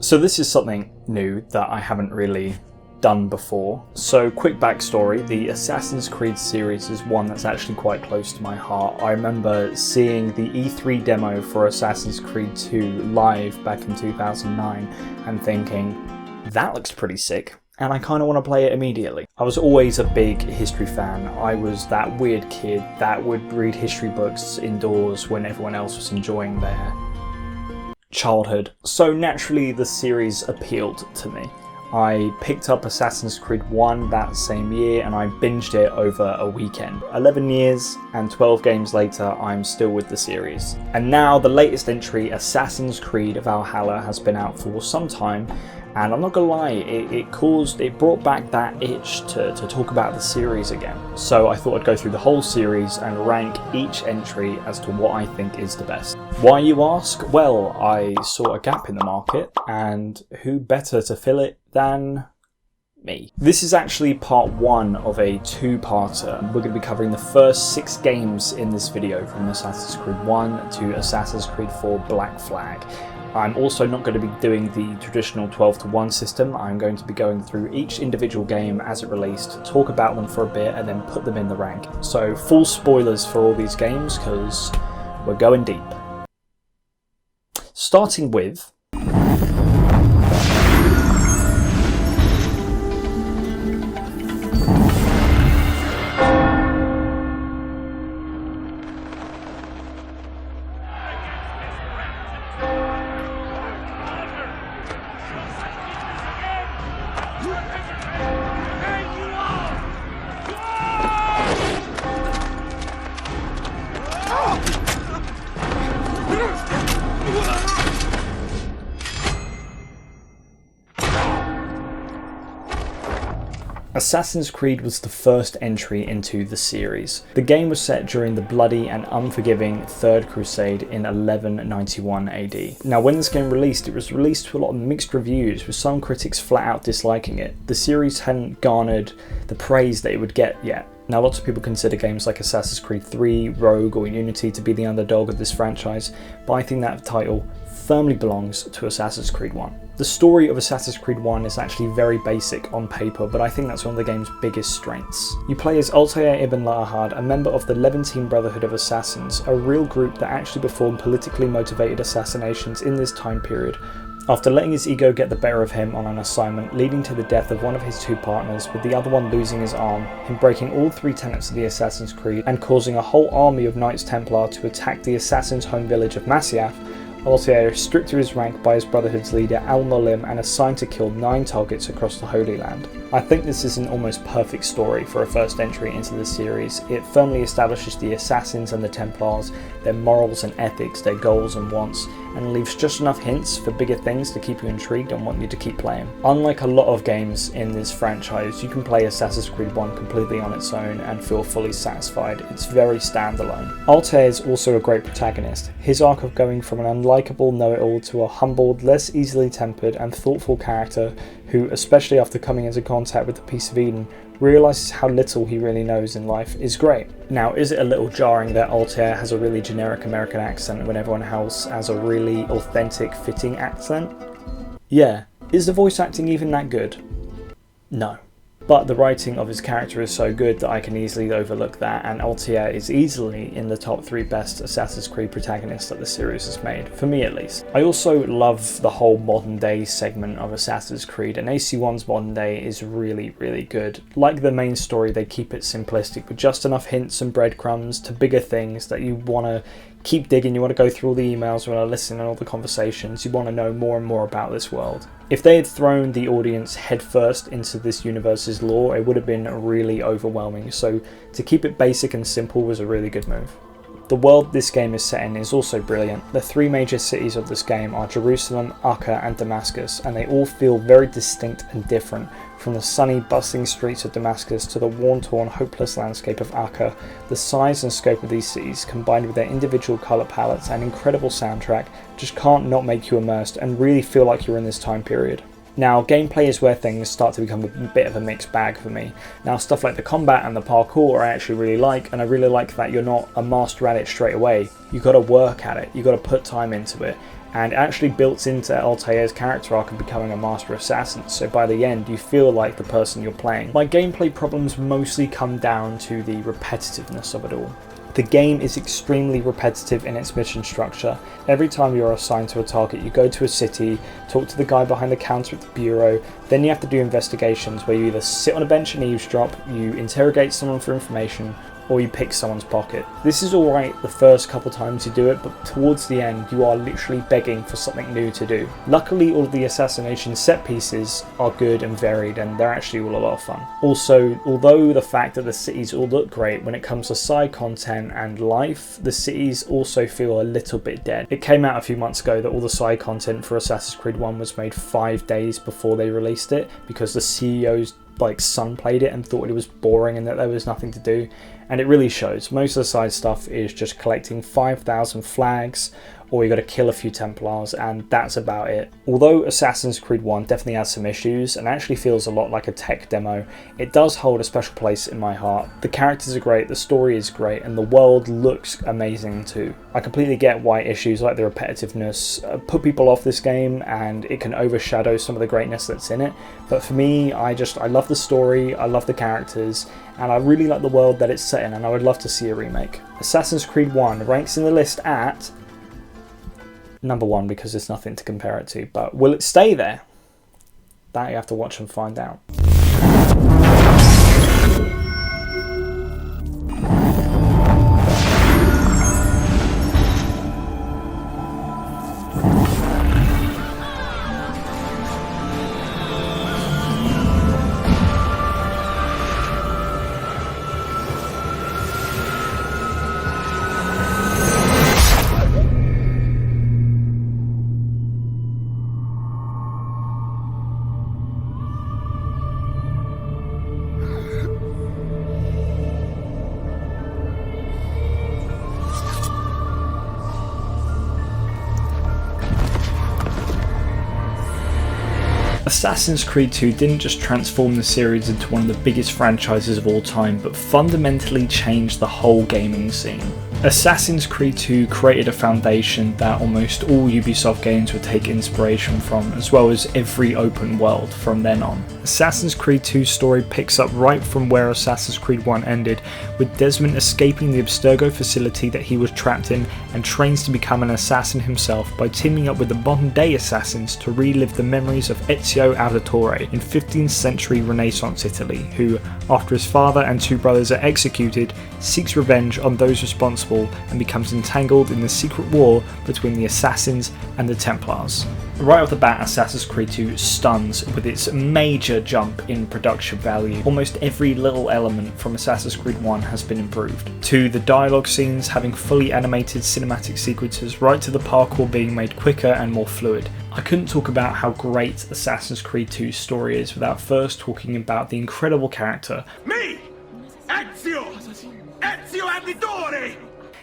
So this is something new that I haven't really done before. So quick backstory, the Assassin's Creed series is one that's actually quite close to my heart. I remember seeing the E3 demo for Assassin's Creed 2 live back in 2009 and thinking, that looks pretty sick, and I kind of want to play it immediately. I was always a big history fan. I was that weird kid that would read history books indoors when everyone else was enjoying their childhood. So naturally the series appealed to me. I picked up Assassin's Creed 1 that same year and I binged it over a weekend. 11 years and 12 games later, I'm still with the series. And now the latest entry, Assassin's Creed Valhalla, has been out for some time, and I'm not gonna lie, it brought back that itch to talk about the series again. So I thought I'd go through the whole series and rank each entry as to what I think is the best. Why, you ask? Well, I saw a gap in the market, and who better to fill it than me. This is actually part one of a two-parter. We're going to be covering the first 6 games in this video, from Assassin's Creed 1 to Assassin's Creed 4 Black Flag. I'm also not going to be doing the traditional 12-to-1 system. I'm going to be going through each individual game as it released, talk about them for a bit, and then put them in the rank. So full spoilers for all these games, because we're going deep. Starting with Assassin's Creed was the first entry into the series. The game was set during the bloody and unforgiving Third Crusade in 1191 AD. Now when this game released, it was released to a lot of mixed reviews, with some critics flat out disliking it. The series hadn't garnered the praise that it would get yet. Now lots of people consider games like Assassin's Creed 3, Rogue or Unity to be the underdog of this franchise, but I think that title firmly belongs to Assassin's Creed 1. The story of Assassin's Creed 1 is actually very basic on paper, but I think that's one of the game's biggest strengths. You play as Altair ibn Lahad, a member of the Levantine Brotherhood of Assassins, a real group that actually performed politically motivated assassinations in this time period, after letting his ego get the better of him on an assignment, leading to the death of one of his 2 partners, with the other one losing his arm, him breaking all 3 tenets of the Assassin's Creed and causing a whole army of Knights Templar to attack the assassins' home village of Masyaf. Altair is stripped to his rank by his Brotherhood's leader Al-Mualim and assigned to kill 9 targets across the Holy Land. I think this is an almost perfect story for a first entry into the series. It firmly establishes the Assassins and the Templars, their morals and ethics, their goals and wants, and leaves just enough hints for bigger things to keep you intrigued and want you to keep playing. Unlike a lot of games in this franchise, you can play Assassin's Creed 1 completely on its own and feel fully satisfied. It's very standalone. Altair is also a great protagonist. His arc of going from an unlikable know-it-all to a humbled, less easily tempered and thoughtful character who, especially after coming into contact with the Piece of Eden, realises how little he really knows in life is great. Now, is it a little jarring that Altair has a really generic American accent when everyone else has a really authentic, fitting accent? Yeah. Is the voice acting even that good? No. But the writing of his character is so good that I can easily overlook that, and Altair is easily in the top 3 best Assassin's Creed protagonists that the series has made, for me at least. I also love the whole modern day segment of Assassin's Creed, and AC1's modern day is really, really good. Like the main story, they keep it simplistic with just enough hints and breadcrumbs to bigger things that you want to keep digging, you want to go through all the emails, you want to listen to all the conversations, you want to know more and more about this world. If they had thrown the audience headfirst into this universe's lore, it would have been really overwhelming, so to keep it basic and simple was a really good move. The world this game is set in is also brilliant. The 3 major cities of this game are Jerusalem, Acre and Damascus, and they all feel very distinct and different, from the sunny, bustling streets of Damascus to the worn-torn, hopeless landscape of Acre. The size and scope of these cities, combined with their individual colour palettes and incredible soundtrack, just can't not make you immersed and really feel like you're in this time period. Now, gameplay is where things start to become a bit of a mixed bag for me. Now, stuff like the combat and the parkour I actually really like, and I really like that you're not a master at it straight away. You got to work at it, you got to put time into it, and it actually built into Altair's character arc of becoming a master assassin, so by the end you feel like the person you're playing. My gameplay problems mostly come down to the repetitiveness of it all. The game is extremely repetitive in its mission structure. Every time you're assigned to a target, you go to a city, talk to the guy behind the counter at the bureau, then you have to do investigations where you either sit on a bench and eavesdrop, you interrogate someone for information, or you pick someone's pocket. This is alright the first couple times you do it, but towards the end you are literally begging for something new to do. Luckily all of the assassination set pieces are good and varied, and they're actually all a lot of fun. Also, although the fact that the cities all look great, when it comes to side content and life, the cities also feel a little bit dead. It came out a few months ago that all the side content for Assassin's Creed 1 was made 5 days before they released it, because the CEO's son played it and thought it was boring and that there was nothing to do, and it really shows. Most of the side stuff is just collecting 5,000 flags, or you got to kill a few Templars, and that's about it. Although Assassin's Creed 1 definitely has some issues and actually feels a lot like a tech demo, it does hold a special place in my heart. The characters are great, the story is great, and the world looks amazing too. I completely get why issues like the repetitiveness put people off this game, and it can overshadow some of the greatness that's in it, but for me, I love the story, I love the characters, and I really like the world that it's set in, and I would love to see a remake. Assassin's Creed 1 ranks in the list at number 1 because there's nothing to compare it to, but will it stay there? That you have to watch and find out. Assassin's Creed 2 didn't just transform the series into one of the biggest franchises of all time, but fundamentally changed the whole gaming scene. Assassin's Creed 2 created a foundation that almost all Ubisoft games would take inspiration from, as well as every open world from then on. Assassin's Creed 2's story picks up right from where Assassin's Creed 1 ended, with Desmond escaping the Abstergo facility that he was trapped in and trains to become an assassin himself by teaming up with the modern day assassins to relive the memories of Ezio Auditore in 15th century Renaissance Italy, who, after his father and 2 brothers are executed, seeks revenge on those responsible and becomes entangled in the secret war between the assassins and the Templars. Right off the bat, Assassin's Creed 2 stuns with its major jump in production value. Almost every little element from Assassin's Creed 1 has been improved. To the dialogue scenes having fully animated cinematic sequences, right to the parkour being made quicker and more fluid. I couldn't talk about how great Assassin's Creed 2's story is without first talking about the incredible character. Me! Ezio! Ezio Auditore!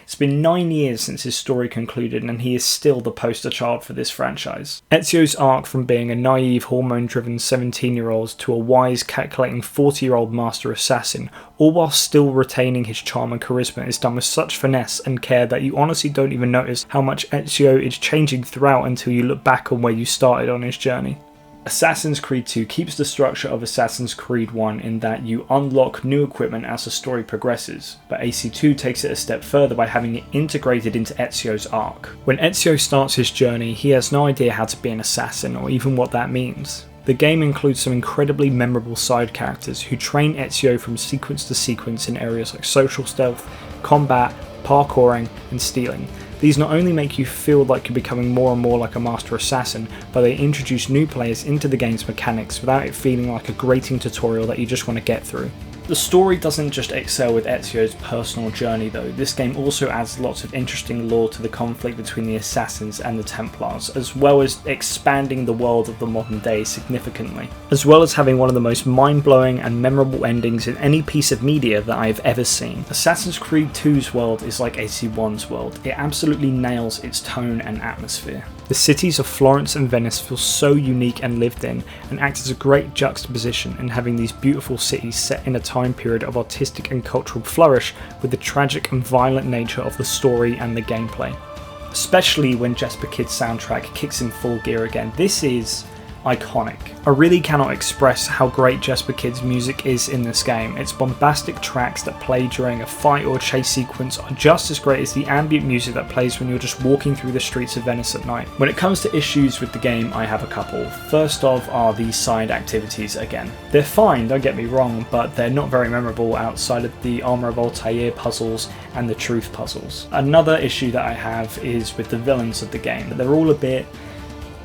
It's been 9 years since his story concluded, and he is still the poster child for this franchise. Ezio's arc from being a naive, hormone-driven 17-year-old to a wise, calculating 40-year-old master assassin, all while still retaining his charm and charisma, is done with such finesse and care that you honestly don't even notice how much Ezio is changing throughout until you look back on where you started on his journey. Assassin's Creed 2 keeps the structure of Assassin's Creed 1 in that you unlock new equipment as the story progresses, but AC2 takes it a step further by having it integrated into Ezio's arc. When Ezio starts his journey, he has no idea how to be an assassin or even what that means. The game includes some incredibly memorable side characters who train Ezio from sequence to sequence in areas like social stealth, combat, parkouring, and stealing. These not only make you feel like you're becoming more and more like a master assassin, but they introduce new players into the game's mechanics without it feeling like a grating tutorial that you just want to get through. The story doesn't just excel with Ezio's personal journey though, this game also adds lots of interesting lore to the conflict between the assassins and the Templars, as well as expanding the world of the modern day significantly, as well as having one of the most mind-blowing and memorable endings in any piece of media that I've ever seen. Assassin's Creed 2's world is like AC1's world, it absolutely nails its tone and atmosphere. The cities of Florence and Venice feel so unique and lived in, and act as a great juxtaposition in having these beautiful cities set in a time period of artistic and cultural flourish with the tragic and violent nature of the story and the gameplay. especially when Jesper Kid's soundtrack kicks in full gear again. This is iconic. I really cannot express how great Jesper Kid's music is in this game. Its bombastic tracks that play during a fight or chase sequence are just as great as the ambient music that plays when you're just walking through the streets of Venice at night. When it comes to issues with the game, I have a couple. First off are the side activities again. They're fine, don't get me wrong, but they're not very memorable outside of the Armor of Altair puzzles and the Truth puzzles. Another issue that I have is with the villains of the game. They're all a bit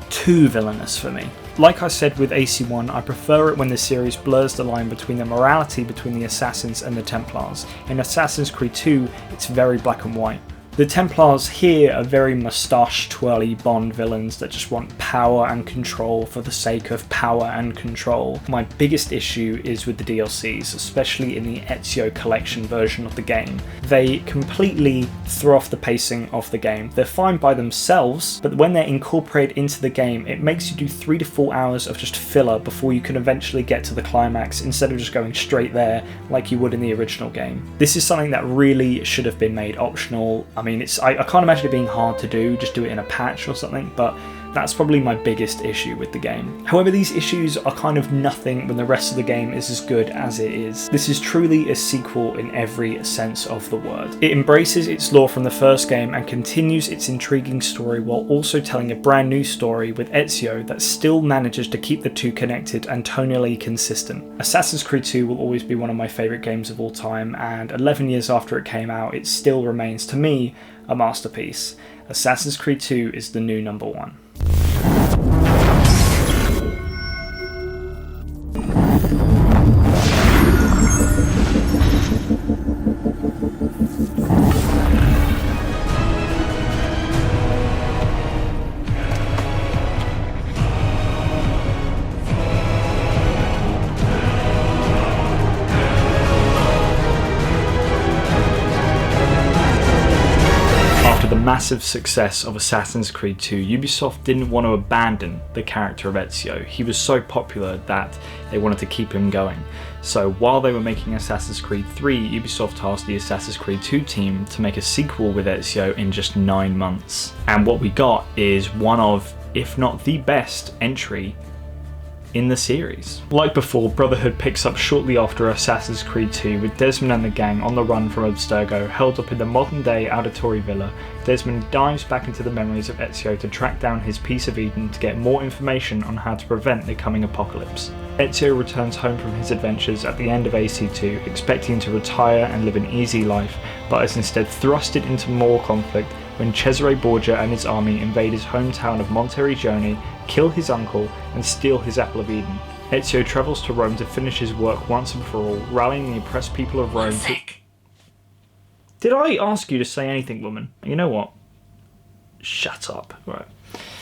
too villainous for me. Like I said with AC1, I prefer it when the series blurs the line between the morality between the Assassins and the Templars. In Assassin's Creed 2, it's very black and white. The Templars here are very moustache-twirly Bond villains that just want power and control for the sake of power and control. My biggest issue is with the DLCs, especially in the Ezio Collection version of the game. They completely throw off the pacing of the game. They're fine by themselves, but when they're incorporated into the game, it makes you do 3 to 4 hours of just filler before you can eventually get to the climax, instead of just going straight there like you would in the original game. This is something that really should have been made optional. I mean, I can't imagine it being hard to do, just do it in a patch or something, but that's probably my biggest issue with the game. However, these issues are kind of nothing when the rest of the game is as good as it is. This is truly a sequel in every sense of the word. It embraces its lore from the first game and continues its intriguing story while also telling a brand new story with Ezio that still manages to keep the two connected and tonally consistent. Assassin's Creed 2 will always be one of my favourite games of all time, and 11 years after it came out, it still remains, to me, a masterpiece. Assassin's Creed 2 is the new number one. Massive success of Assassin's Creed 2, Ubisoft didn't want to abandon the character of Ezio. He was so popular that they wanted to keep him going. So while they were making Assassin's Creed 3, Ubisoft tasked the Assassin's Creed 2 team to make a sequel with Ezio in just 9 months. And what we got is one of, if not the best, entry in the series. Like before, Brotherhood picks up shortly after Assassin's Creed 2 with Desmond and the gang on the run from Abstergo, held up in the modern-day Auditore Villa. Desmond dives back into the memories of Ezio to track down his piece of Eden to get more information on how to prevent the coming apocalypse. Ezio returns home from his adventures at the end of AC2, expecting to retire and live an easy life, but is instead thrusted into more conflict when Cesare Borgia and his army invade his hometown of Monteriggioni, kill his uncle, and steal his Apple of Eden. Ezio travels to Rome to finish his work once and for all, rallying the oppressed people of Rome to... Did I ask you to say anything, woman? You know what? Shut up. Right.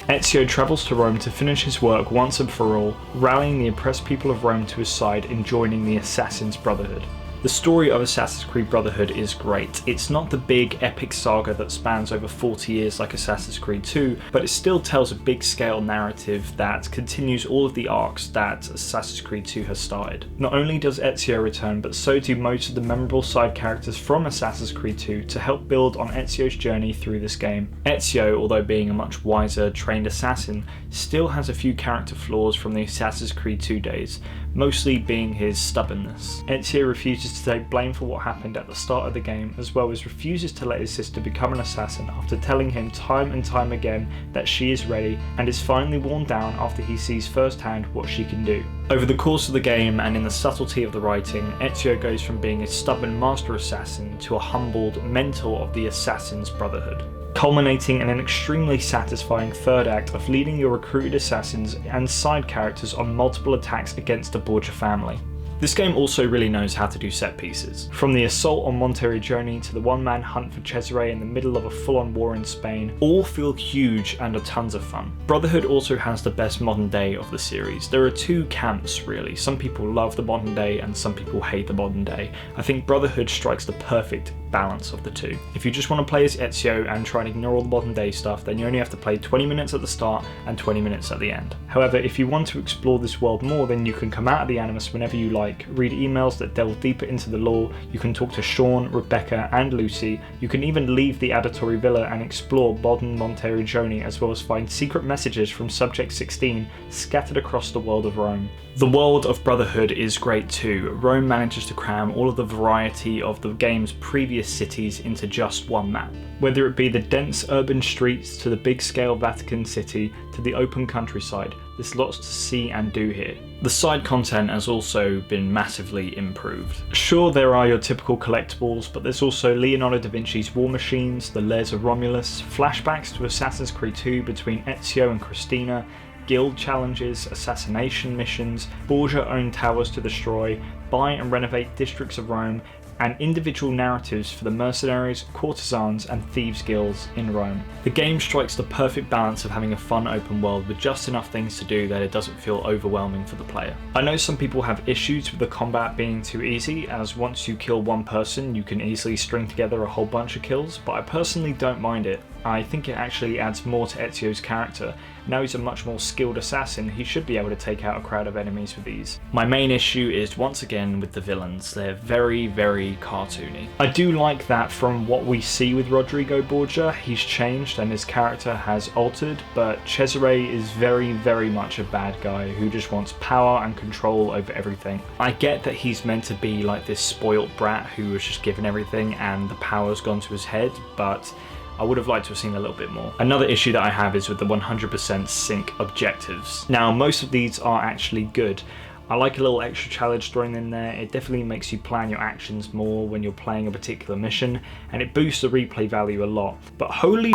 Ezio travels to Rome to finish his work once and for all, rallying the oppressed people of Rome to his side and joining the Assassin's Brotherhood. The story of Assassin's Creed Brotherhood is great. It's not the big epic saga that spans over 40 years like Assassin's Creed 2, but it still tells a big scale narrative that continues all of the arcs that Assassin's Creed 2 has started. Not only does Ezio return, but so do most of the memorable side characters from Assassin's Creed 2 to help build on Ezio's journey through this game. Ezio, although being a much wiser, trained assassin, still has a few character flaws from the Assassin's Creed 2 days, mostly being his stubbornness. Ezio refuses to take blame for what happened at the start of the game, as well as refuses to let his sister become an assassin after telling him time and time again that she is ready, and is finally worn down after he sees firsthand what she can do. Over the course of the game and in the subtlety of the writing, Ezio goes from being a stubborn master assassin to a humbled mentor of the Assassin's Brotherhood, culminating in an extremely satisfying third act of leading your recruited assassins and side characters on multiple attacks against the Borgia family. This game also really knows how to do set pieces. From the assault on Monteriggioni to the one-man hunt for Cesare in the middle of a full-on war in Spain, all feel huge and are tons of fun. Brotherhood also has the best modern day of the series. There are two camps really. Some people love the modern day and some people hate the modern day. I think Brotherhood strikes the perfect balance of the two. If you just want to play as Ezio and try and ignore all the modern day stuff, then you only have to play 20 minutes at the start and 20 minutes at the end. However, if you want to explore this world more, then you can come out of the Animus whenever you like like, read emails that delve deeper into the lore, you can talk to Sean, Rebecca and Lucy, you can even leave the Auditory Villa and explore modern Monteriggioni, as well as find secret messages from Subject 16 scattered across the world of Rome. The world of Brotherhood is great too. Rome manages to cram all of the variety of the game's previous cities into just one map. Whether it be the dense urban streets to the big scale Vatican City to the open countryside, there's lots to see and do here. The side content has also been massively improved. Sure, there are your typical collectibles, but there's also Leonardo da Vinci's War Machines, the Lairs of Romulus, flashbacks to Assassin's Creed 2 between Ezio and Christina, guild challenges, assassination missions, Borgia-owned towers to destroy, buy and renovate districts of Rome, and individual narratives for the mercenaries, courtesans and thieves guilds in Rome. The game strikes the perfect balance of having a fun open world with just enough things to do that it doesn't feel overwhelming for the player. I know some people have issues with the combat being too easy, as once you kill one person you can easily string together a whole bunch of kills, but I personally don't mind it. I think it actually adds more to Ezio's character. Now he's a much more skilled assassin, he should be able to take out a crowd of enemies with ease. My main issue is once again with the villains. They're very, very cartoony. I do like that from what we see with Rodrigo Borgia, he's changed and his character has altered, but Cesare is very, very much a bad guy who just wants power and control over everything. I get that he's meant to be like this spoilt brat who was just given everything and the power's gone to his head, but I would have liked to have seen a little bit more. Another issue that I have is with the 100% sync objectives. Now, most of these are actually good. I like a little extra challenge thrown in there. It definitely makes you plan your actions more when you're playing a particular mission, and it boosts the replay value a lot. But holy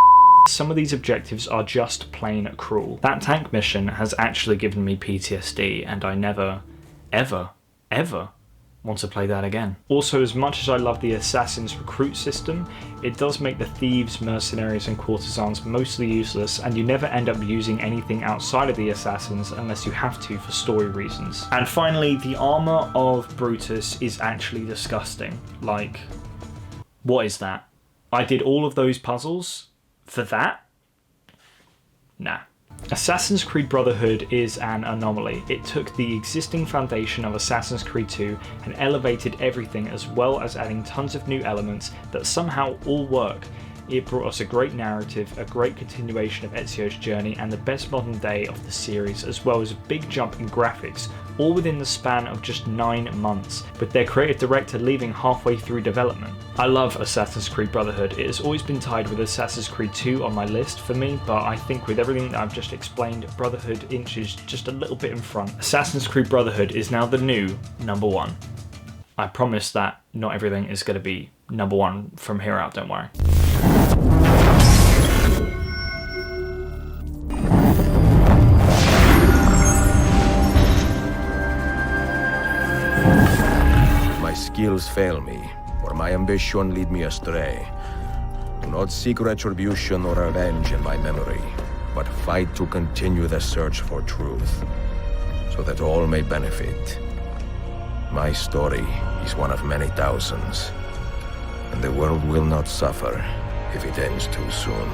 some of these objectives are just plain cruel. That tank mission has actually given me PTSD, and I never, ever want to play that again. Also, as much as I love the Assassin's recruit system, it does make the thieves, mercenaries and courtesans mostly useless, and you never end up using anything outside of the assassins unless you have to for story reasons. And finally, the armor of Brutus is actually disgusting. Like, what is that? I did all of those puzzles for that? Nah. Assassin's Creed Brotherhood is an anomaly. It took the existing foundation of Assassin's Creed 2 and elevated everything, as well as adding tons of new elements that somehow all work. It brought us a great narrative, a great continuation of Ezio's journey, and the best modern day of the series, as well as a big jump in graphics, all within the span of just 9 months, with their creative director leaving halfway through development. I love Assassin's Creed Brotherhood. It has always been tied with Assassin's Creed 2 on my list for me, but I think with everything that I've just explained, Brotherhood inches just a little bit in front. Assassin's Creed Brotherhood is now the new number 1. I promise that not everything is going to be number 1 from here out, don't worry. My skills fail me, or my ambition lead me astray. Do not seek retribution or revenge in my memory, but fight to continue the search for truth, so that all may benefit. My story is one of many thousands, and the world will not suffer if it ends too soon.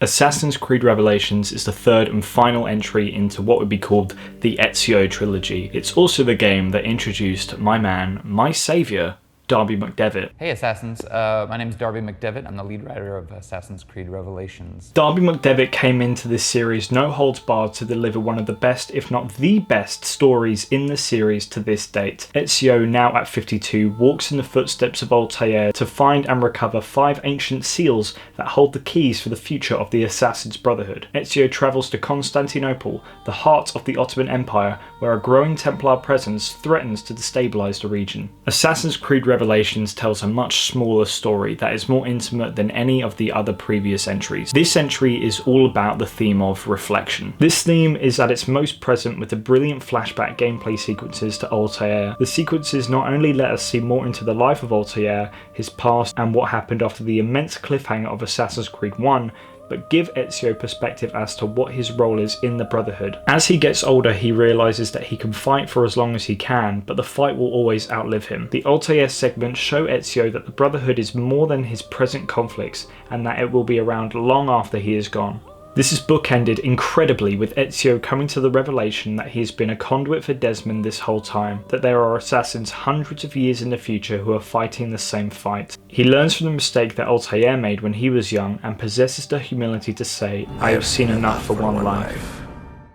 Assassin's Creed Revelations is the third and final entry into what would be called the Ezio trilogy. It's also the game that introduced my man, my saviour, Darby McDevitt. Hey Assassins, my name is Darby McDevitt. I'm the lead writer of Assassin's Creed Revelations. Darby McDevitt came into this series no holds barred to deliver one of the best, if not the best, stories in the series to this date. Ezio, now at 52, walks in the footsteps of Altair to find and recover 5 ancient seals that hold the keys for the future of the Assassin's Brotherhood. Ezio travels to Constantinople, the heart of the Ottoman Empire, where a growing Templar presence threatens to destabilize the region. Assassin's Creed Revelations tells a much smaller story that is more intimate than any of the other previous entries. This entry is all about the theme of reflection. This theme is at its most present with the brilliant flashback gameplay sequences to Altair. The sequences not only let us see more into the life of Altair, his past, and what happened after the immense cliffhanger of Assassin's Creed 1, but give Ezio perspective as to what his role is in the Brotherhood. As he gets older, he realises that he can fight for as long as he can, but the fight will always outlive him. The Altair segments show Ezio that the Brotherhood is more than his present conflicts, and that it will be around long after he is gone. This is bookended incredibly with Ezio coming to the revelation that he has been a conduit for Desmond this whole time, that there are assassins hundreds of years in the future who are fighting the same fight. He learns from the mistake that Altair made when he was young and possesses the humility to say, "I have seen enough for one life."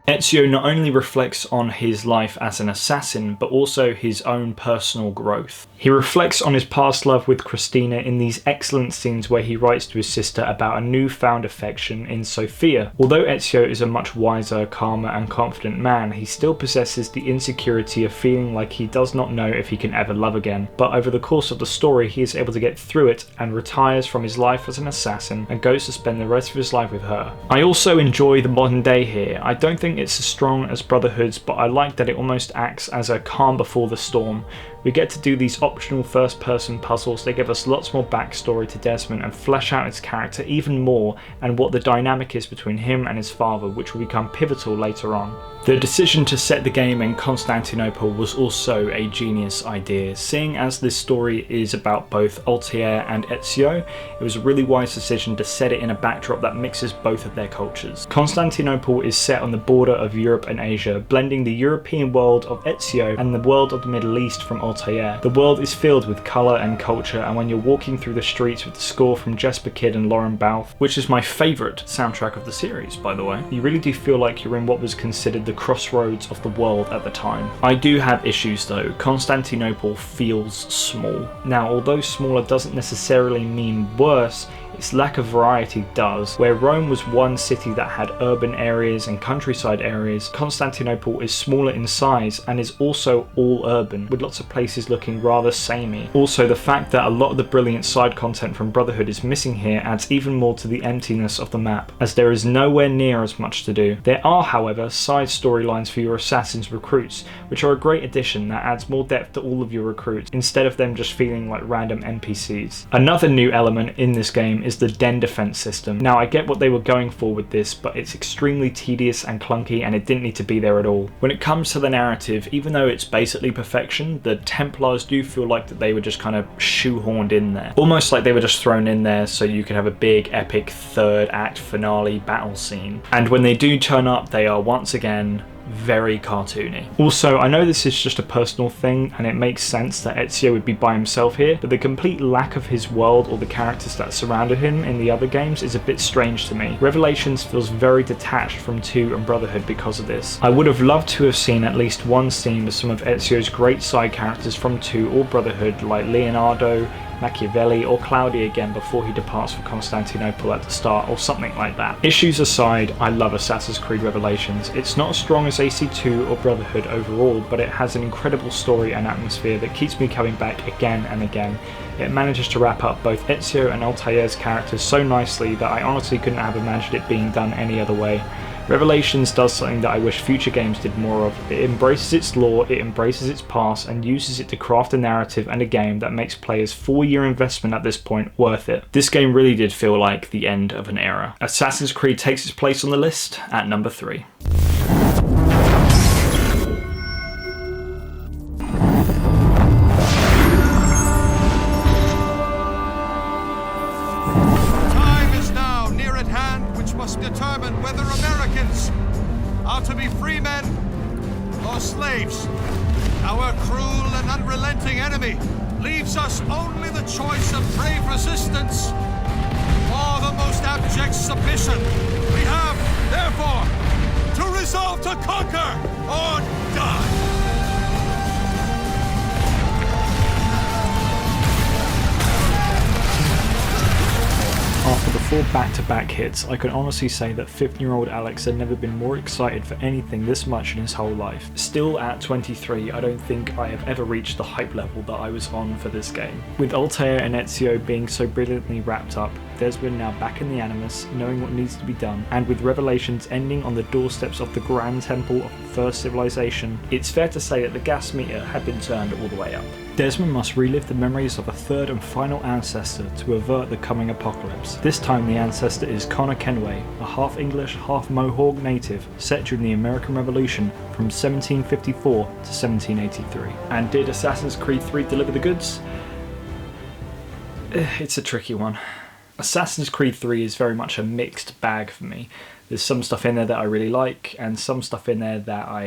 Ezio not only reflects on his life as an assassin, but also his own personal growth. He reflects on his past love with Christina in these excellent scenes where he writes to his sister about a newfound affection in Sofia. Although Ezio is a much wiser, calmer and confident man, he still possesses the insecurity of feeling like he does not know if he can ever love again. But over the course of the story, he is able to get through it and retires from his life as an assassin and goes to spend the rest of his life with her. I also enjoy the modern day here. I don't think it's as strong as Brotherhood's, but I like that it almost acts as a calm before the storm. We get to do these optional first-person puzzles. They give us lots more backstory to Desmond and flesh out his character even more and what the dynamic is between him and his father, which will become pivotal later on. The decision to set the game in Constantinople was also a genius idea. Seeing as this story is about both Altair and Ezio, it was a really wise decision to set it in a backdrop that mixes both of their cultures. Constantinople is set on the border of Europe and Asia, blending the European world of Ezio and the world of the Middle East from Altair. The world is filled with colour and culture, and when you're walking through the streets with the score from Jesper Kyd and Lauren Balfe, which is my favourite soundtrack of the series by the way, you really do feel like you're in what was considered the crossroads of the world at the time. I do have issues though. Constantinople feels small. Now, although smaller doesn't necessarily mean worse, its lack of variety does. Where Rome was one city that had urban areas and countryside areas, Constantinople is smaller in size and is also all urban, with lots of places looking rather samey. Also, the fact that a lot of the brilliant side content from Brotherhood is missing here adds even more to the emptiness of the map, as there is nowhere near as much to do. There are, however, side storylines for your assassins recruits, which are a great addition that adds more depth to all of your recruits, instead of them just feeling like random NPCs. Another new element in this game is the den defense system. Now, I get what they were going for with this, but it's extremely tedious and clunky and it didn't need to be there at all. When it comes to the narrative, even though it's basically perfection, the Templars do feel like that they were just kind of shoehorned in there. Almost like they were just thrown in there so you could have a big epic third act finale battle scene. And when they do turn up, they are once again very cartoony. Also, I know this is just a personal thing and it makes sense that Ezio would be by himself here, but the complete lack of his world or the characters that surrounded him in the other games is a bit strange to me. Revelations feels very detached from 2 and Brotherhood because of this. I would have loved to have seen at least one scene with some of Ezio's great side characters from 2 or Brotherhood, like Leonardo, Machiavelli or Claudia again before he departs for Constantinople at the start, or something like that. Issues aside, I love Assassin's Creed Revelations. It's not as strong as AC2 or Brotherhood overall, but it has an incredible story and atmosphere that keeps me coming back again and again. It manages to wrap up both Ezio and Altair's characters so nicely that I honestly couldn't have imagined it being done any other way. Revelations does something that I wish future games did more of. It embraces its lore, it embraces its past, and uses it to craft a narrative and a game that makes players' 4-year investment at this point worth it. This game really did feel like the end of an era. Assassin's Creed takes its place on the list at number 3. Determine whether Americans are to be free men or slaves. Our cruel and unrelenting enemy leaves us only the choice of brave resistance or the most abject submission. We have, therefore, to resolve to conquer or die. After the 4 back-to-back hits, I can honestly say that 15-year-old Alex had never been more excited for anything this much in his whole life. Still at 23, I don't think I have ever reached the hype level that I was on for this game. With Altair and Ezio being so brilliantly wrapped up, Desmond now back in the Animus, knowing what needs to be done, and with Revelations ending on the doorsteps of the Grand Temple of the First Civilization, it's fair to say that the gas meter had been turned all the way up. Desmond must relive the memories of a third and final ancestor to avert the coming apocalypse. This time the ancestor is Connor Kenway, a half-English, half-Mohawk native set during the American Revolution from 1754 to 1783. And did Assassin's Creed 3 deliver the goods? It's a tricky one. Assassin's Creed 3 is very much a mixed bag for me. There's some stuff in there that I really like, and some stuff in there that I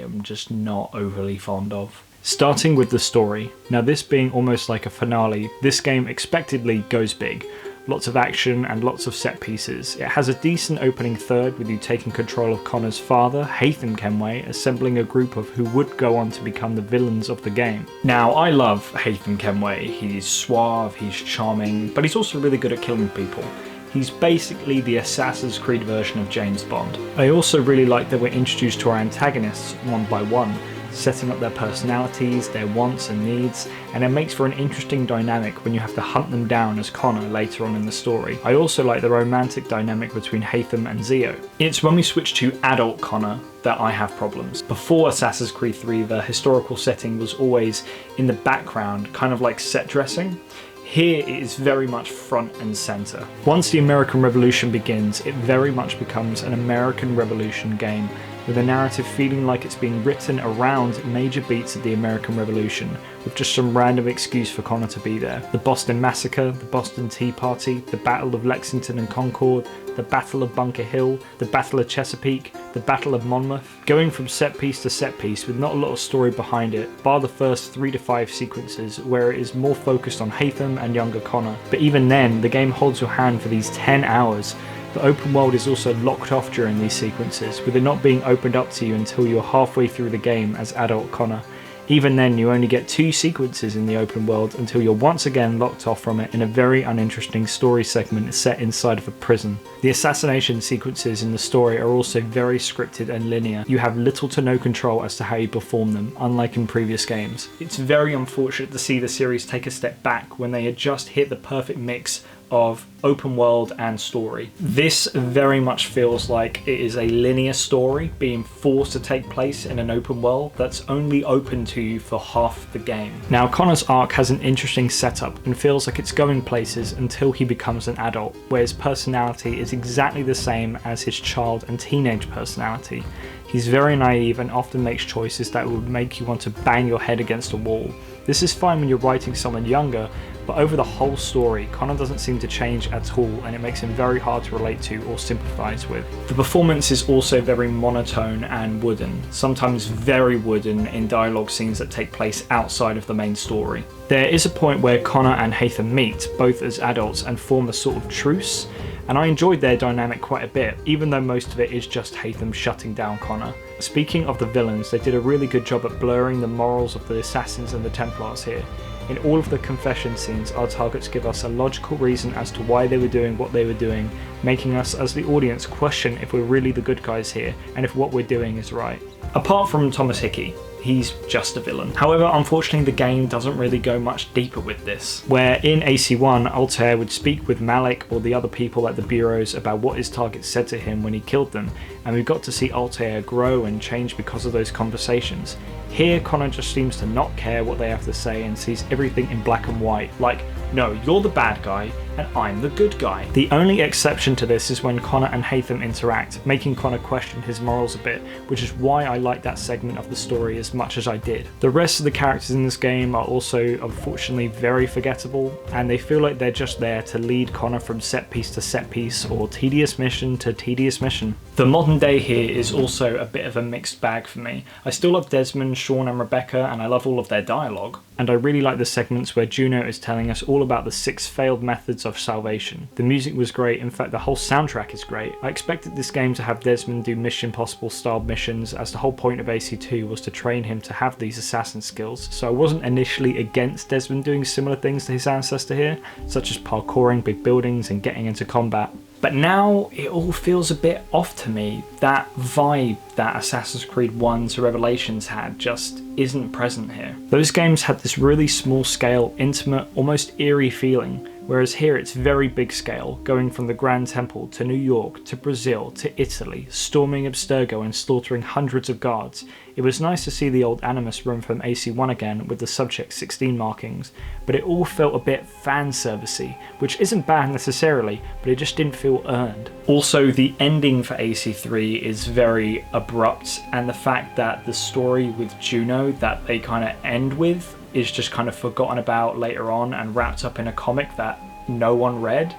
am just not overly fond of. Starting with the story. Now, this being almost like a finale, this game expectedly goes big. Lots of action and lots of set pieces. It has a decent opening third with you taking control of Connor's father, Haytham Kenway, assembling a group of who would go on to become the villains of the game. Now, I love Haytham Kenway. He's suave, he's charming, but he's also really good at killing people. He's basically the Assassin's Creed version of James Bond. I also really like that we're introduced to our antagonists one by one, setting up their personalities, their wants and needs, and it makes for an interesting dynamic when you have to hunt them down as Connor later on in the story. I also like the romantic dynamic between Haytham and Zio. It's when we switch to adult Connor that I have problems. Before Assassin's Creed 3, the historical setting was always in the background, kind of like set dressing. Here it is very much front and centre. Once the American Revolution begins, it very much becomes an American Revolution game, with a narrative feeling like it's being written around major beats of the American Revolution, with just some random excuse for Connor to be there. The Boston Massacre, the Boston Tea Party, the Battle of Lexington and Concord, the Battle of Bunker Hill, the Battle of Chesapeake, the Battle of Monmouth, going from set piece to set piece with not a lot of story behind it, bar the first 3 to 5 sequences where it is more focused on Haytham and younger Connor. But even then, the game holds your hand for these 10 hours. The open world is also locked off during these sequences, with it not being opened up to you until you're halfway through the game as adult Connor. Even then, you only get 2 sequences in the open world until you're once again locked off from it in a very uninteresting story segment set inside of a prison. The assassination sequences in the story are also very scripted and linear. You have little to no control as to how you perform them, unlike in previous games. It's very unfortunate to see the series take a step back when they had just hit the perfect mix of open world and story. This very much feels like it is a linear story being forced to take place in an open world that's only open to you for half the game. Now, Connor's arc has an interesting setup and feels like it's going places until he becomes an adult, where his personality is exactly the same as his child and teenage personality. He's very naive and often makes choices that would make you want to bang your head against a wall. This is fine when you're writing someone younger, but over the whole story, Connor doesn't seem to change at all, and it makes him very hard to relate to or sympathise with. The performance is also very monotone and wooden, sometimes very wooden in dialogue scenes that take place outside of the main story. There is a point where Connor and Haytham meet, both as adults, and form a sort of truce, and I enjoyed their dynamic quite a bit, even though most of it is just Haytham shutting down Connor. Speaking of the villains, they did a really good job at blurring the morals of the Assassins and the Templars here. In all of the confession scenes, our targets give us a logical reason as to why they were doing what they were doing, making us as the audience question if we're really the good guys here and if what we're doing is right. Apart from Thomas Hickey, he's just a villain. However, unfortunately the game doesn't really go much deeper with this, where in AC1, Altair would speak with Malik or the other people at the bureaus about what his targets said to him when he killed them, and we got to see Altair grow and change because of those conversations. Here, Connor just seems to not care what they have to say and sees everything in black and white, like, no, you're the bad guy and I'm the good guy. The only exception to this is when Connor and Haytham interact, making Connor question his morals a bit, which is why I like that segment of the story as much as I did. The rest of the characters in this game are also unfortunately very forgettable, and they feel like they're just there to lead Connor from set piece to set piece or tedious mission to tedious mission. The modern day here is also a bit of a mixed bag for me. I still love Desmond, Sean and Rebecca, and I love all of their dialogue. And I really like the segments where Juno is telling us all about the 6 failed methods of salvation. The music was great, in fact the whole soundtrack is great. I expected this game to have Desmond do Mission Impossible style missions, as the whole point of AC2 was to train him to have these assassin skills, so I wasn't initially against Desmond doing similar things to his ancestor here, such as parkouring big buildings and getting into combat. But now it all feels a bit off to me. That vibe that Assassin's Creed 1 to Revelations had just isn't present here. Those games had this really small scale, intimate, almost eerie feeling, whereas here it's very big scale, going from the Grand Temple to New York to Brazil to Italy, storming Abstergo and slaughtering hundreds of guards. It was nice to see the old Animus room from AC1 again with the Subject 16 markings, but it all felt a bit fan servicey, which isn't bad necessarily, but it just didn't feel earned. Also, the ending for AC3 is very abrupt, and the fact that the story with Juno that they kind of end with is just kind of forgotten about later on and wrapped up in a comic that no one read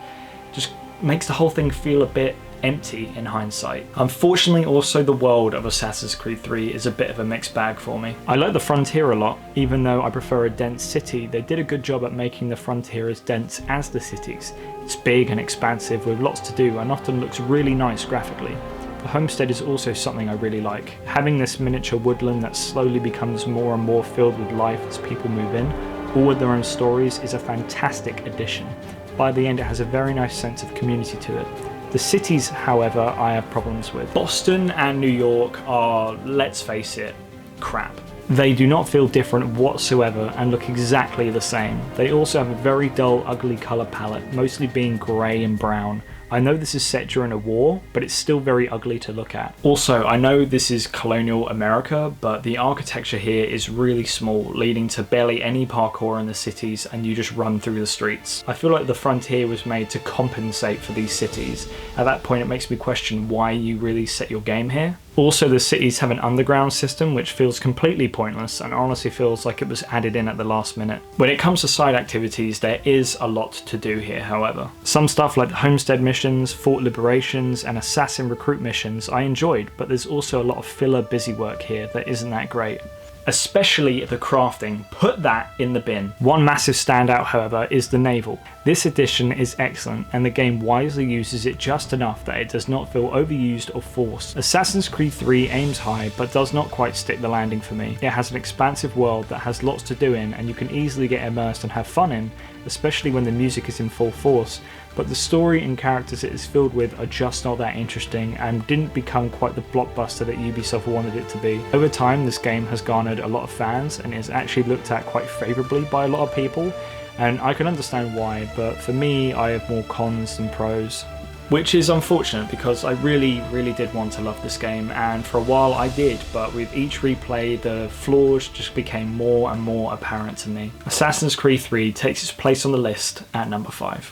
just makes the whole thing feel a bit empty in hindsight. Unfortunately, also the world of Assassin's Creed 3 is a bit of a mixed bag for me. I like the frontier a lot, even though I prefer a dense city. They did a good job at making the frontier as dense as the cities. It's big and expansive with lots to do and often looks really nice graphically. The homestead is also something I really like. Having this miniature woodland that slowly becomes more and more filled with life as people move in, all with their own stories, is a fantastic addition. By the end, it has a very nice sense of community to it. The cities, however, I have problems with. Boston and New York are, let's face it, crap. They do not feel different whatsoever and look exactly the same. They also have a very dull, ugly colour palette, mostly being grey and brown. I know this is set during a war, but it's still very ugly to look at. Also, I know this is colonial America, but the architecture here is really small, leading to barely any parkour in the cities, and you just run through the streets. I feel like the frontier was made to compensate for these cities. At that point, it makes me question why you really set your game here. Also, the cities have an underground system which feels completely pointless and honestly feels like it was added in at the last minute. When it comes to side activities, there is a lot to do here, however. Some stuff like homestead missions, fort liberations, and assassin recruit missions I enjoyed, but there's also a lot of filler busy work here that isn't that great. Especially the crafting, put that in the bin. One massive standout, however, is the naval. This addition is excellent, and the game wisely uses it just enough that it does not feel overused or forced. Assassin's Creed 3 aims high, but does not quite stick the landing for me. It has an expansive world that has lots to do in, and you can easily get immersed and have fun in, especially when the music is in full force. But the story and characters it is filled with are just not that interesting and didn't become quite the blockbuster that Ubisoft wanted it to be. Over time, this game has garnered a lot of fans and is actually looked at quite favourably by a lot of people, and I can understand why, but for me, I have more cons than pros. Which is unfortunate because I really did want to love this game, and for a while I did, but with each replay the flaws just became more and more apparent to me. Assassin's Creed 3 takes its place on the list at number 5.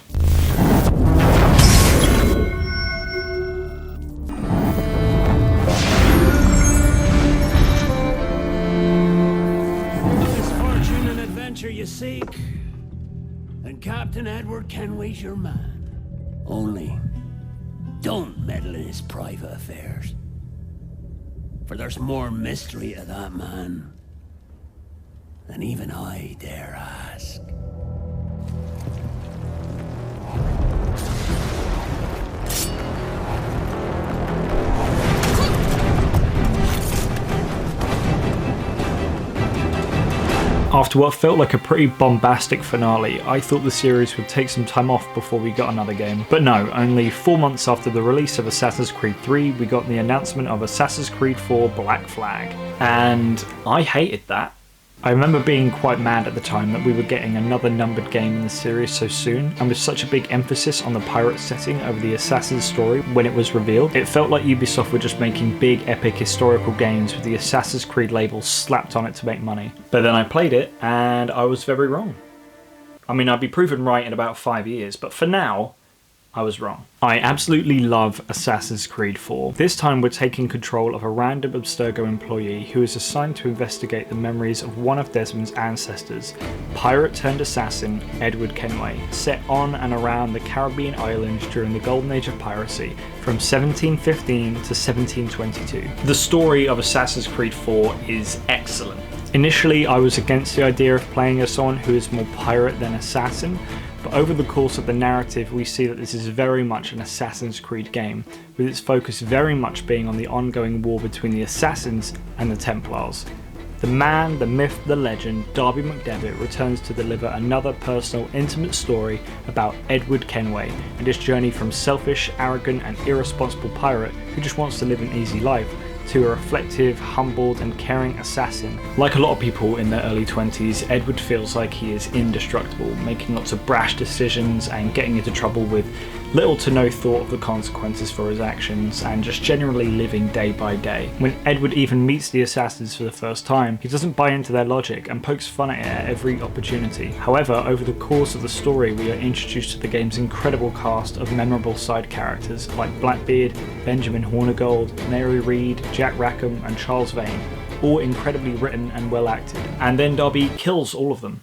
Misfortune and adventure you seek, and Captain Edward Kenway's your man. Only don't meddle in his private affairs, for there's more mystery to that man than even I dare ask. After what felt like a pretty bombastic finale, I thought the series would take some time off before we got another game. But no, only 4 months after the release of Assassin's Creed 3, we got the announcement of Assassin's Creed 4 Black Flag. And I hated that. I remember being quite mad at the time that we were getting another numbered game in the series so soon, and with such a big emphasis on the pirate setting over the Assassin's story when it was revealed. It felt like Ubisoft were just making big epic historical games with the Assassin's Creed label slapped on it to make money. But then I played it and I was very wrong. I mean, I'd be proven right in about 5 years, but for now, I was wrong. I absolutely love Assassin's Creed 4. This time we're taking control of a random Abstergo employee who is assigned to investigate the memories of one of Desmond's ancestors, pirate turned assassin Edward Kenway, set on and around the Caribbean islands during the golden age of piracy from 1715 to 1722. The story of Assassin's Creed 4 is excellent. Initially I was against the idea of playing as someone who is more pirate than assassin, but over the course of the narrative we see that this is very much an Assassin's Creed game, with its focus very much being on the ongoing war between the Assassins and the Templars. The man, the myth, the legend, Darby McDevitt returns to deliver another personal, intimate story about Edward Kenway and his journey from selfish, arrogant and irresponsible pirate who just wants to live an easy life, to a reflective, humbled and caring assassin. Like a lot of people in their early 20s, Edward feels like he is indestructible, making lots of brash decisions and getting into trouble with little to no thought of the consequences for his actions, and just generally living day by day. When Edward even meets the assassins for the first time, he doesn't buy into their logic and pokes fun at it at every opportunity. However, over the course of the story we are introduced to the game's incredible cast of memorable side characters like Blackbeard, Benjamin Hornigold, Mary Read, Jack Rackham and Charles Vane, all incredibly written and well acted. And then Darby kills all of them.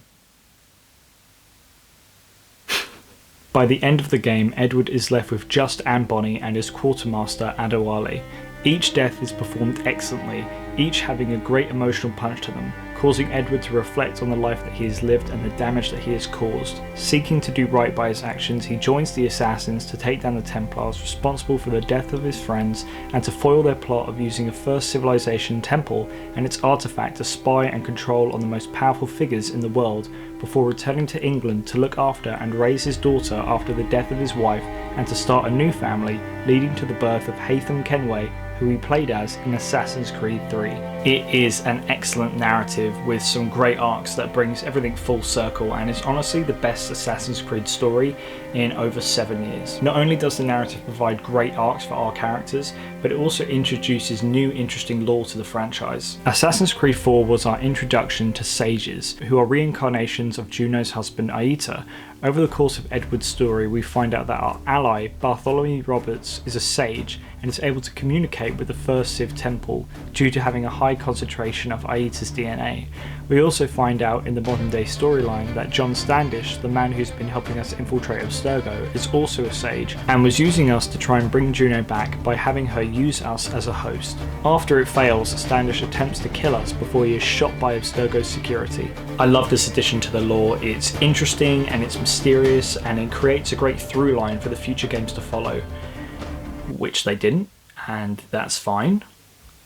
By the end of the game, Edward is left with just Anne Bonny and his quartermaster Adewale. Each death is performed excellently, each having a great emotional punch to them, causing Edward to reflect on the life that he has lived and the damage that he has caused. Seeking to do right by his actions, he joins the assassins to take down the Templars responsible for the death of his friends and to foil their plot of using a first civilization temple and its artifact to spy and control on the most powerful figures in the world, before returning to England to look after and raise his daughter after the death of his wife and to start a new family, leading to the birth of Haytham Kenway, who he played as in Assassin's Creed 3. It is an excellent narrative with some great arcs that brings everything full circle and is honestly the best Assassin's Creed story in over 7 years. Not only does the narrative provide great arcs for our characters, but it also introduces new interesting lore to the franchise. Assassin's Creed 4 was our introduction to sages, who are reincarnations of Juno's husband Aita. Over the course of Edward's story, we find out that our ally, Bartholomew Roberts, is a sage and is able to communicate with the First Civ Temple due to having a high concentration of Aita's DNA. We also find out in the modern day storyline that John Standish, the man who's been helping us infiltrate Abstergo, is also a sage and was using us to try and bring Juno back by having her use us as a host. After it fails, Standish attempts to kill us before he is shot by Abstergo's security. I love this addition to the lore. It's interesting and it's mysterious and it creates a great through line for the future games to follow, which they didn't, and that's fine.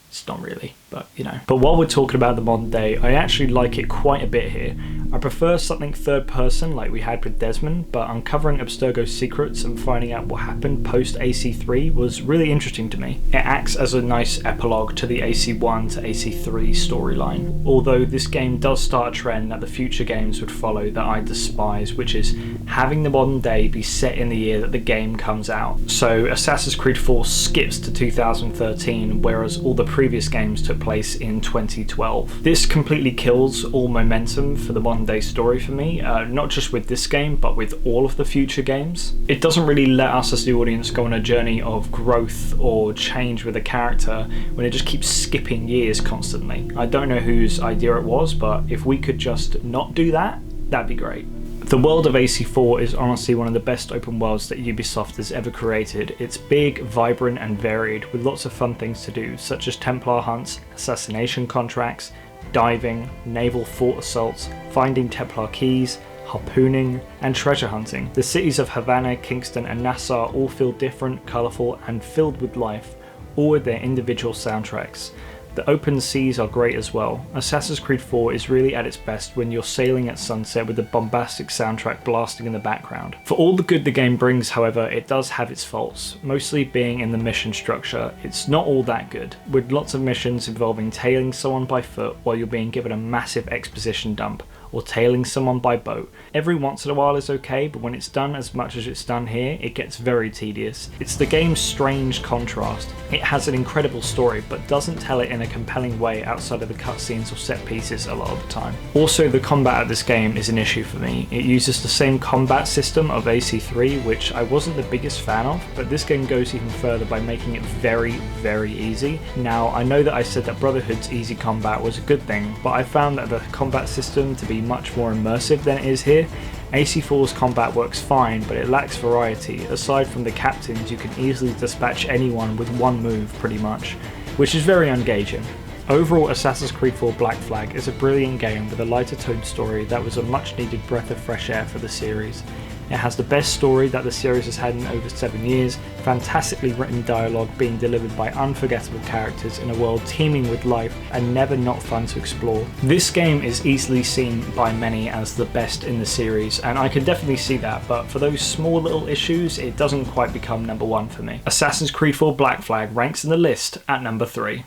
It's not really, but you know. But while we're talking about the modern day, I actually like it quite a bit here. I prefer something third person like we had with Desmond, but uncovering Abstergo's secrets and finding out what happened post AC3 was really interesting to me. It acts as a nice epilogue to the AC1 to AC3 storyline, although this game does start a trend that the future games would follow that I despise, which is having the modern day be set in the year that the game comes out. So Assassin's Creed 4 skips to 2013, whereas all the previous games took place in 2012. This completely kills all momentum for the modern day story for me, not just with this game but with all of the future games. It doesn't really let us as the audience go on a journey of growth or change with a character when it just keeps skipping years constantly. I don't know whose idea it was, but if we could just not do that, that'd be great. The world of AC4 is honestly one of the best open worlds that Ubisoft has ever created. It's big, vibrant and varied, with lots of fun things to do, such as Templar hunts, assassination contracts, diving, naval fort assaults, finding Templar keys, harpooning, and treasure hunting. The cities of Havana, Kingston and Nassau all feel different, colourful and filled with life, all with their individual soundtracks. The open seas are great as well. Assassin's Creed 4 is really at its best when you're sailing at sunset with a bombastic soundtrack blasting in the background. For all the good the game brings, however, it does have its faults, mostly being in the mission structure. It's not all that good, with lots of missions involving tailing someone by foot while you're being given a massive exposition dump, or tailing someone by boat. Every once in a while is okay, but when it's done as much as it's done here, it gets very tedious. It's the game's strange contrast. It has an incredible story, but doesn't tell it in a compelling way outside of the cutscenes or set pieces a lot of the time. Also, the combat of this game is an issue for me. It uses the same combat system of AC3, which I wasn't the biggest fan of, but this game goes even further by making it very, very easy. Now, I know that I said that Brotherhood's easy combat was a good thing, but I found that the combat system to be much more immersive than it is here. AC4's combat works fine, but it lacks variety. Aside from the captains, you can easily dispatch anyone with one move pretty much, which is very engaging. Overall, Assassin's Creed 4 Black Flag is a brilliant game with a lighter toned story that was a much needed breath of fresh air for the series. It has the best story that the series has had in over 7 years, fantastically written dialogue being delivered by unforgettable characters in a world teeming with life and never not fun to explore. This game is easily seen by many as the best in the series, and I can definitely see that, but for those small little issues, it doesn't quite become number one for me. Assassin's Creed 4 Black Flag ranks in the list at number 3.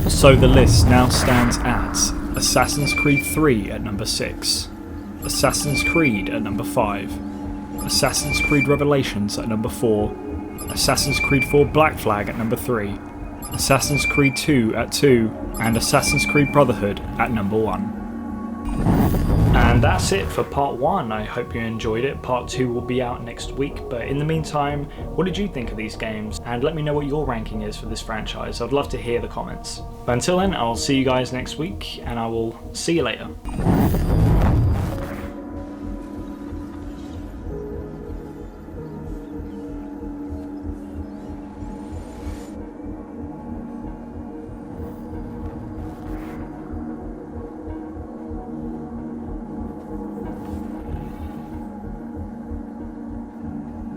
So the list now stands at Assassin's Creed 3 at number 6, Assassin's Creed at number 5, Assassin's Creed Revelations at number 4, Assassin's Creed 4 Black Flag at number 3, Assassin's Creed 2 at 2, and Assassin's Creed Brotherhood at number 1. And that's it for part 1. I hope you enjoyed it. Part 2 will be out next week, but in the meantime, what did you think of these games? And let me know what your ranking is for this franchise. I'd love to hear the comments. But until then, I'll see you guys next week, and I will see you later.